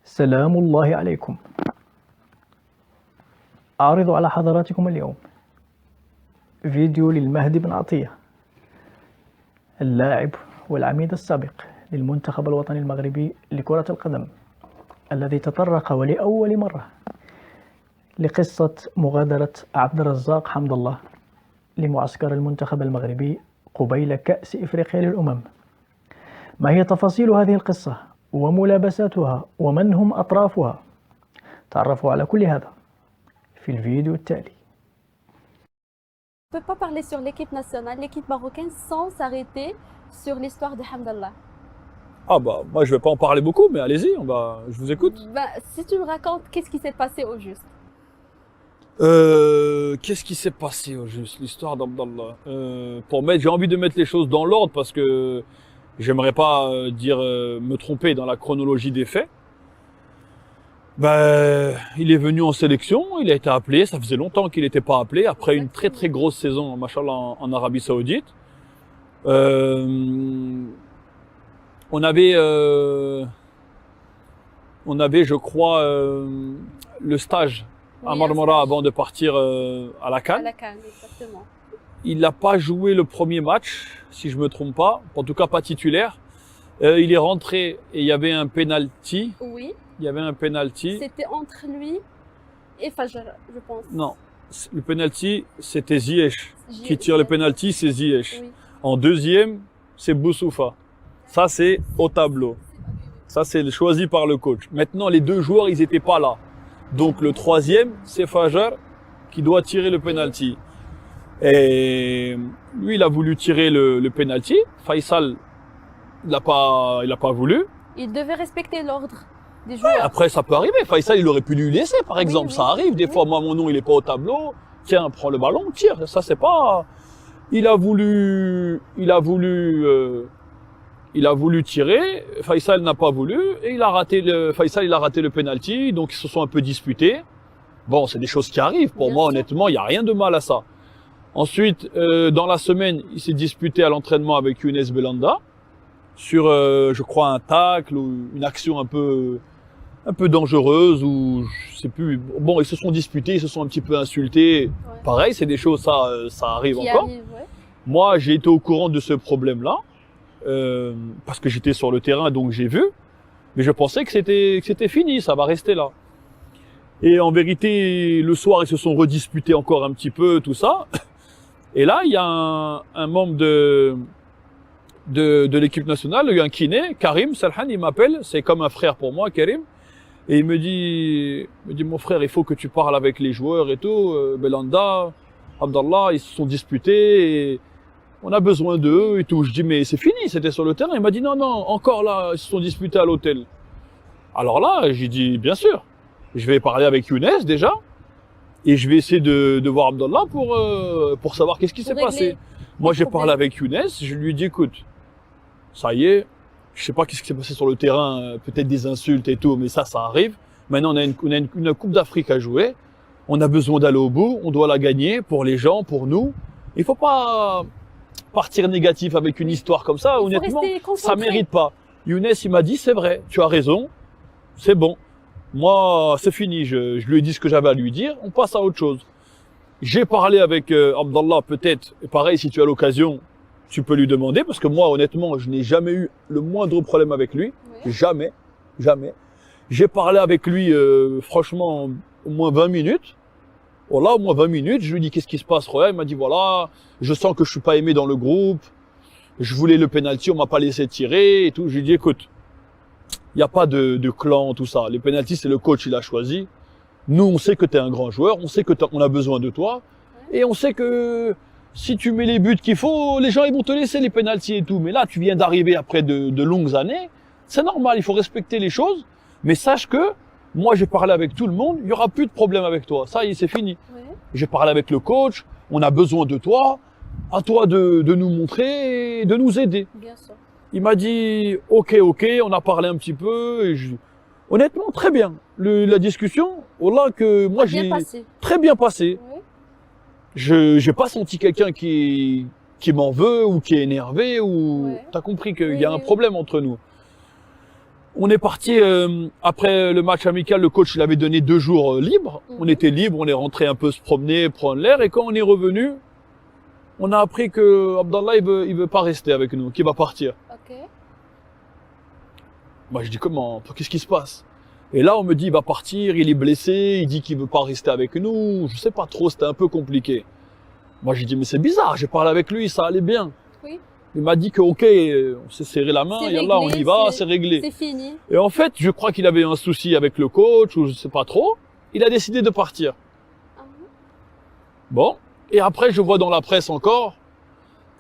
سلام الله عليكم. أعرض على حضراتكم اليوم فيديو للمهدي بن عطية، اللاعب والعميد السابق للمنتخب الوطني المغربي لكرة القدم، الذي تطرق ولأول مرة لقصة مغادرة عبد الرزاق حمد الله لمعسكر المنتخب المغربي قبيل كأس إفريقيا للأمم. ما هي تفاصيل هذه القصة وملابساتها ومن هم أطرافها؟ تعرفوا على كل هذا في الفيديو التالي. On ne peut pas parler sur l'équipe nationale, l'équipe marocaine, sans s'arrêter sur l'histoire de Hamdallah. Ah bah moi je vais pas en parler beaucoup, mais allez-y, je vous écoute. Si tu me racontes, qu'est-ce qui s'est passé au juste? Qu'est-ce qui s'est passé au juste, l'histoire d'Abdallah? J'ai envie de mettre les choses dans l'ordre parce que j'aimerais pas me tromper dans la chronologie des faits. Il est venu en sélection, il a été appelé, ça faisait longtemps qu'il n'était pas appelé, après une très très grosse saison, machallah, en Arabie Saoudite. On avait, je crois, le stage à Marmara avant de partir à la CAN. À la CAN, exactement. Il n'a pas joué le premier match, si je me trompe pas, en tout cas pas titulaire. Il est rentré et il y avait un penalty. Oui. Il y avait un penalty. C'était entre lui et Fajr, je pense. Non, le penalty, c'était Ziyech. Qui tire le penalty, c'est Ziyech. Oui. En deuxième, c'est Boussoufa. Ça, c'est au tableau. Ça, c'est choisi par le coach. Maintenant, les deux joueurs, ils n'étaient pas là. Donc, le troisième, c'est Fajr qui doit tirer le penalty. Et lui, il a voulu tirer le penalty. Faisal, il n'a pas voulu. Il devait respecter l'ordre des joueurs. Après, ça peut arriver. Faisal, il aurait pu lui laisser, par exemple. Oui. Ça arrive. Des fois, moi, mon nom, il est pas au tableau. Tiens, prends le ballon, tire. Ça, c'est pas... Il a voulu tirer. Faisal n'a pas voulu. Et Faisal, il a raté le penalty. Donc, ils se sont un peu disputés. Bon, c'est des choses qui arrivent. Pour moi, honnêtement, il n'y a rien de mal à ça. Ensuite, dans la semaine, il s'est disputé à l'entraînement avec Younes Belhanda sur, je crois, un tacle ou une action un peu dangereuse ou je sais plus. Bon, ils se sont disputés, ils se sont un petit peu insultés. Ouais. Pareil, c'est des choses, ça arrive Qui encore. arrive, ouais. Moi, j'ai été au courant de ce problème-là parce que j'étais sur le terrain, donc j'ai vu. Mais je pensais que c'était fini, ça va rester là. Et en vérité, le soir, ils se sont redisputés encore un petit peu, tout ça. Et là, il y a un membre de l'équipe nationale, il y a un kiné, Karim Salhan, il m'appelle, c'est comme un frère pour moi, Karim. Et il me dit, mon frère, il faut que tu parles avec les joueurs et tout, Belhanda, Abdallah, ils se sont disputés, et on a besoin d'eux et tout. Je dis, mais c'est fini, c'était sur le terrain. Il m'a dit, non, encore là, ils se sont disputés à l'hôtel. Alors là, j'ai dit, bien sûr, je vais parler avec Younes déjà. Et je vais essayer de voir Abdallah pour savoir qu'est-ce qui s'est passé. Moi, j'ai parlé avec Younes, je lui ai dit, écoute, ça y est, je sais pas qu'est-ce qui s'est passé sur le terrain, peut-être des insultes et tout, mais ça arrive. Maintenant, on a une Coupe d'Afrique à jouer, on a besoin d'aller au bout, on doit la gagner pour les gens, pour nous. Il faut pas partir négatif avec une histoire comme ça, honnêtement, ça mérite pas. Younes, il m'a dit, c'est vrai, tu as raison, c'est bon. Moi, c'est fini, je lui ai dit ce que j'avais à lui dire, on passe à autre chose. J'ai parlé avec Abdallah, peut-être, et pareil, si tu as l'occasion, tu peux lui demander, parce que moi, honnêtement, je n'ai jamais eu le moindre problème avec lui. Oui. Jamais. J'ai parlé avec lui, franchement, au moins 20 minutes. Voilà, au moins 20 minutes, je lui ai dit, qu'est-ce qui se passe, Roya? Il m'a dit, voilà, je sens que je suis pas aimé dans le groupe, je voulais le penalty, on m'a pas laissé tirer, et tout. Je lui ai dit, écoute, il n'y a pas de clan, tout ça. Les pénaltys, c'est le coach, il a choisi. Nous, on sait que tu es un grand joueur, on sait que on a besoin de toi. Et on sait que si tu mets les buts qu'il faut, les gens, ils vont te laisser les pénaltys et tout. Mais là, tu viens d'arriver après de longues années. C'est normal, il faut respecter les choses. Mais sache que, moi, j'ai parlé avec tout le monde, il n'y aura plus de problème avec toi. Ça y est, c'est fini. Ouais. J'ai parlé avec le coach, on a besoin de toi. À toi de nous montrer et de nous aider. Bien sûr. Il m'a dit, ok, on a parlé un petit peu. Et honnêtement, très bien. La discussion, voilà que moi j'ai très bien passé. Oui. Je n'ai pas senti quelqu'un qui m'en veut ou qui est énervé ou t'as compris qu'il y a un problème entre nous. On est parti après le match amical, le coach il avait donné 2 jours libres. On était libre, on est rentré un peu se promener, prendre l'air, et quand on est revenu, on a appris que Abdallah il veut pas rester avec nous, qu'il va partir. Ok. Moi je dis comment, qu'est-ce qui se passe? Et là on me dit il va partir, il est blessé, il dit qu'il veut pas rester avec nous, je sais pas trop, c'était un peu compliqué. Moi j'ai dit mais c'est bizarre, j'ai parlé avec lui, ça allait bien. Oui. Il m'a dit que ok, on s'est serré la main, C'est et là on réglé, y va, c'est réglé. C'est fini. Et en fait, je crois qu'il avait un souci avec le coach, ou je sais pas trop. Il a décidé de partir. Ah, Bon. Et après, je vois dans la presse encore,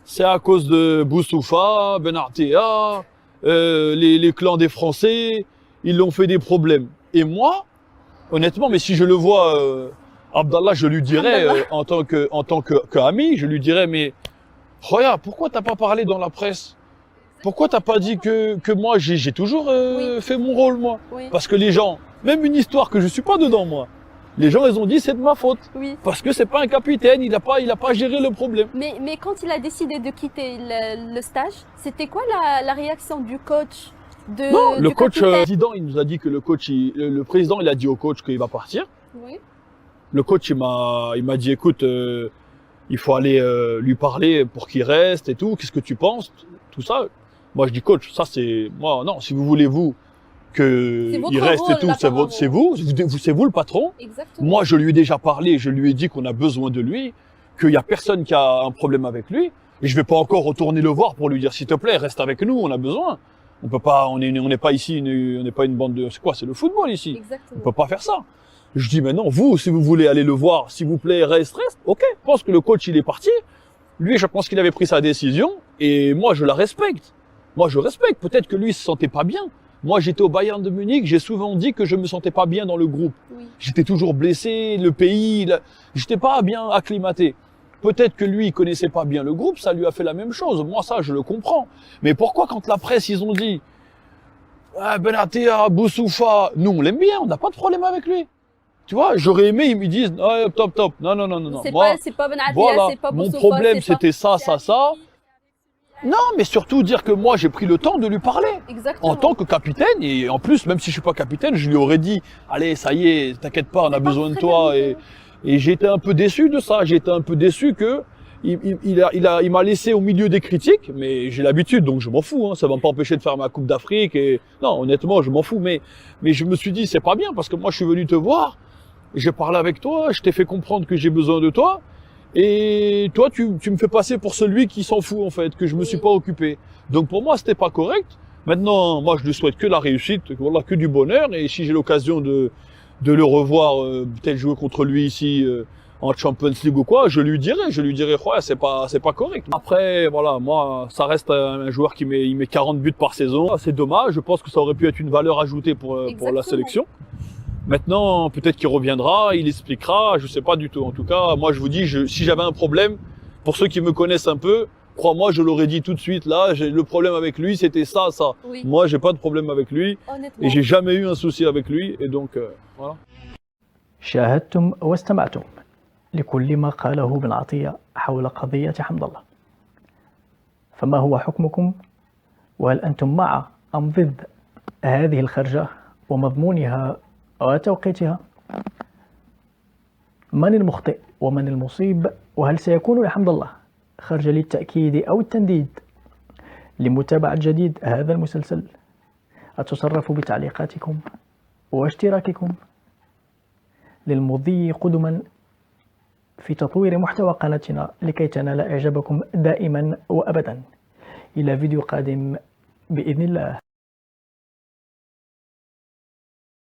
c'est à cause de Boussoufa, Benartea, les clans des Français, ils l'ont fait des problèmes. Et moi, honnêtement, mais si je le vois, Abdallah, je lui dirais, en tant que ami, je lui dirais, mais regarde, pourquoi t'as pas parlé dans la presse? Pourquoi t'as pas dit que moi, j'ai toujours Oui. fait mon rôle, moi? Oui. Parce que les gens, même une histoire que je suis pas dedans, moi, les gens, ils ont dit c'est de ma faute. Oui. Parce que c'est pas un capitaine, il a pas géré le problème. Mais quand il a décidé de quitter le stage, c'était quoi la réaction du coach Non, le du coach, capitaine? président, il nous a dit que le coach, le président, il a dit au coach qu'il va partir. Oui. Le coach, il m'a dit, écoute, il faut aller lui parler pour qu'il reste et tout. Qu'est-ce que tu penses? Tout ça. Moi, je dis, coach, ça c'est, moi, non, si vous voulez, vous, C'est votre qu'il reste rôle, et tout, là, c'est apparemment. c'est vous le patron. Exactement. Moi, je lui ai déjà parlé, je lui ai dit qu'on a besoin de lui, qu'il y a personne qui a un problème avec lui. Et je vais pas encore retourner le voir pour lui dire, s'il te plaît, reste avec nous, on a besoin. On peut pas, on n'est pas ici, on n'est pas une bande de, c'est quoi, c'est le football ici. On Exactement. peut pas faire ça. Je dis, mais non, vous, si vous voulez aller le voir, s'il vous plaît, reste. Ok. Je pense que le coach, il est parti. Lui, je pense qu'il avait pris sa décision. Et moi, je la respecte. Moi, je respecte. Peut-être que lui, il se sentait pas bien. Moi, j'étais au Bayern de Munich. J'ai souvent dit que je me sentais pas bien dans le groupe. Oui. J'étais toujours blessé, le pays, j'étais pas bien acclimaté. Peut-être que lui, il connaissait pas bien le groupe, ça lui a fait la même chose. Moi, ça, je le comprends. Mais pourquoi, quand la presse, ils ont dit, ah, Benatia, Boussoufa, nous, on l'aime bien, on n'a pas de problème avec lui. Tu vois, j'aurais aimé, ils me disent, ah, top, top. Non, non, non, non, non. Moi, C'est pas Benatia, voilà, c'est pas mon Boussoufa, problème, c'est pas- c'était ça, ça, ça. Non, mais surtout dire que moi, j'ai pris le temps de lui parler. Exactement. En tant que capitaine, et en plus, même si je suis pas capitaine, je lui aurais dit, allez, ça y est, t'inquiète pas, on a besoin de toi. Et j'étais un peu déçu de ça. J'étais un peu déçu que il m'a laissé au milieu des critiques, mais j'ai l'habitude, donc je m'en fous. Hein, ça va pas empêcher de faire ma Coupe d'Afrique. Et non, honnêtement, je m'en fous. Mais je me suis dit, c'est pas bien parce que moi, je suis venu te voir, j'ai parlé avec toi, je t'ai fait comprendre que j'ai besoin de toi. Et toi, tu me fais passer pour celui qui s'en fout, en fait, que je me suis pas occupé. Donc pour moi, c'était pas correct. Maintenant, moi, je lui souhaite que la réussite, voilà, que du bonheur. Et si j'ai l'occasion de le revoir, peut-être jouer contre lui ici, en Champions League ou quoi, je lui dirai, ouais, c'est pas correct. Après, voilà, moi, ça reste un joueur qui met 40 buts par saison. C'est dommage. Je pense que ça aurait pu être une valeur ajoutée pour la Exactement. sélection. Maintenant, peut-être qu'il reviendra, il expliquera, je sais pas du tout. En tout cas, moi je vous dis, si j'avais un problème, pour ceux qui me connaissent un peu, crois-moi, je l'aurais dit tout de suite. Là, le problème avec lui, c'était ça. Oui. Moi, j'ai pas de problème avec lui Honnêtement. et j'ai jamais eu un souci avec lui. Et donc, voilà. شاهدتم واستمعتم لكل ما قاله بن عطية حول قضية حمد الله، فما هو حكمكم؟ وهل أنتم مع أم ضد هذه الخرجة ومضمونها وتوقيتها؟ من المخطئ ومن المصيب؟ وهل سيكون لحمد الله خرجة للتأكيد أو التنديد؟ لمتابعة جديد هذا المسلسل أتصرفوا بتعليقاتكم واشتراككم للمضي قدما في تطوير محتوى قناتنا لكي تنال إعجابكم دائما وأبدا. إلى فيديو قادم بإذن الله.